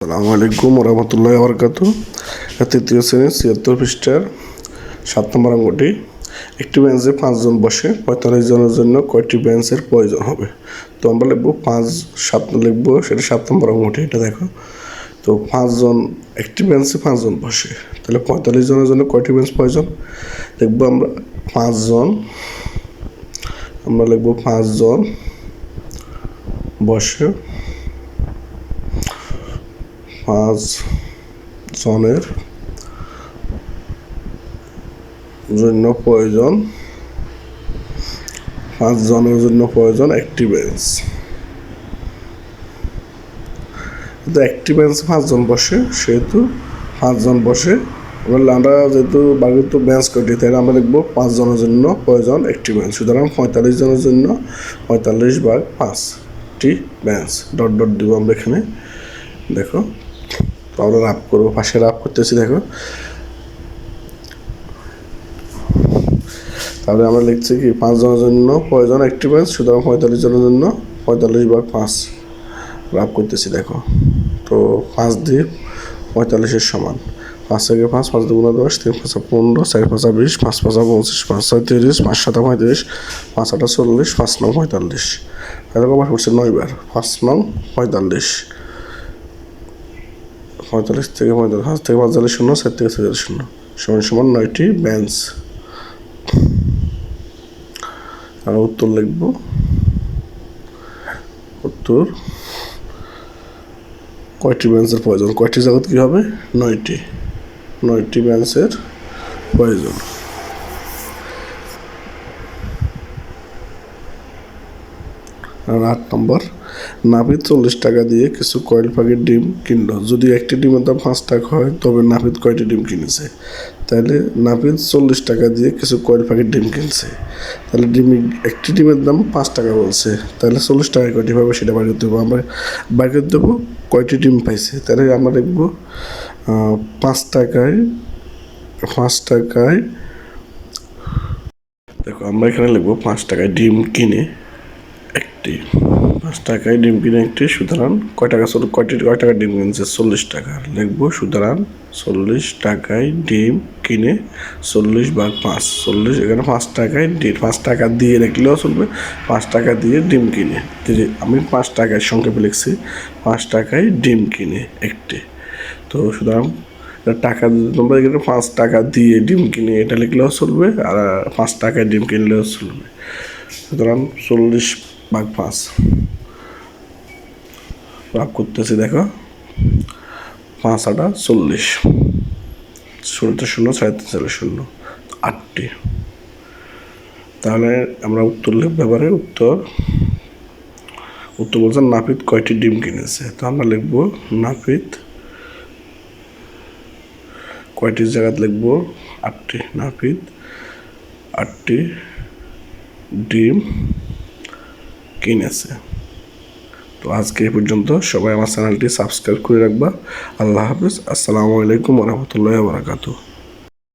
আসসালামু আলাইকুম রহমতুল্লাহ বরকাত। তৃতীয় শ্রেণীর ৭৬ পৃষ্ঠার ৭ নম্বর অঙ্কটি, একটি বেঞ্চে ৫ জন বসে ৪৫ জনের জন্য কয়টি বেঞ্চের প্রয়োজন হবে? তো আমরা লিখবো ৫ লিখবো, সেটা ৭ নম্বর অঙ্কটি। এটা দেখো, তো ৫ জন, একটি বেঞ্চে ৫ জন বসে, তাহলে ৪৫ জনের জন্য কয়টি বেঞ্চ প্রয়োজন? লিখবো আমরা ৫ জন, আমরা লিখবো ৫ জন বসে ৫ জনের জন্য প্রয়োজন, ৫ জনের জন্য প্রয়োজন একটি বেঞ্চ। কিন্তু একটি বেঞ্চে ৫ জন বসে, সেহেতু ৫ জন বসে, আমরা যেহেতু বাকি তো বেঞ্চ কয়টি, তাই আমরা লিখবো ৫ জনের জন্য প্রয়োজন একটি বেঞ্চ। সুতরাং ৪৫ জনের জন্য ৪৫/৫টি বেঞ্চ। ডট ডট দিব আমরা এখানে। দেখো, তো আমরা রাফ করবো, পাশে রাফ করতেছি। দেখো, তাহলে আমরা লিখছি কি ৫ জনের জন্য প্রয়োজন একটি বেঞ্চ, সুতরাং ৪৫ জনের জন্য ৪৫/৫ রাফ করতেছি। দেখো, তো ৫ দিয়ে ৪৫-এর সমান ৫ থেকে ৫, ৫ দুগুণা ১০, ৩ ৫ ১৫, ৪ ৫ ২০, ৫ ৫ ২৫, ৫ ৬ ৩০, ৫ ৭ ৩৫, ৫ ৮ ৪০, ৫ ৯ ৪৫। এত কবার করছে ৯ বার। ৫ নং ৪৫, ৪৫ থেকে ৪৫, ৫ থেকে ৫ জালে ০, ৪ থেকে ৪ জালে ০, সমান ৯টি বেঞ্চ। আর উত্তর লিখব, উত্তর কয়টি বেঞ্চের প্রয়োজন? কয়টি জগৎ কী হবে? ৯টি বেঞ্চের প্রয়োজন। আর ৮ নম্বর, নাপিত ৪০ টাকা দিয়ে কিছু কয়েল পাখির ডিম কিনল। যদি একটি ডিমের দাম ৫ টাকা হয়, তবে নাপিত কয়টি ডিম কিনেছে? তাহলে নাপিত ৪০ টাকা দিয়ে কিছু কয়েল পাখির ডিম কিনছে, তাহলে একটি ডিমের দাম ৫ টাকা বলছে, তাহলে ৪০ টাকায় কয়টি পাবে সেটা বাইর করতে দেবো। আমরা বাইর করে দেবো কয়টি ডিম পাইছে। তাহলে আমরা লিখবো ৫ টাকায়, দেখো আমরা এখানে লিখবো ৫ টাকায় ডিম কিনে একটি, ৫ টাকায় ডিম কিনে একটি, সুতরাং কয় টাকা ডিম কিনছে? ৪০ টাকা লিখবো। সুতরাং ৪০ টাকায় ডিম কিনে ৪০/৫, ৪০ এখানে ৫ টাকায় ডিম, ৫ টাকা দিয়ে লিখলেও চলবে, ৫ টাকা দিয়ে ডিম কিনে, আমি ৫ টাকায় সংক্ষেপে লিখছি, ৫ টাকায় ডিম কিনে একটি। তো সুতরাং টাকা, তোমরা এখানে ৫ টাকা দিয়ে ডিম কিনে এটা লিখলেও চলবে, আর ৫ টাকায় ডিম কিনলেও চলবে। সুতরাং ৪০/৫ ভাগ করতেছি। দেখো, ৫ ৮ ৪০, ০ ০, ৩.৫ ০, ৮টি। তাহলে আমরা উত্তর লিখব। এবারে উত্তর বলছে নাপিত কয়টি ডিম কিনেছে। তো আমরা লিখবো নাপিত কয়টির জায়গায় লিখবো ৮টি। নাপিত ৮টি ডিম কিনেছে। তো আজকে এই পর্যন্ত। সবাই আমার চ্যানেলটি সাবস্ক্রাইব করে রাখবা। আল্লাহ হাফিজ। আসসালামু আলাইকুম রহমতুল্লাহ বারাকাতুহু।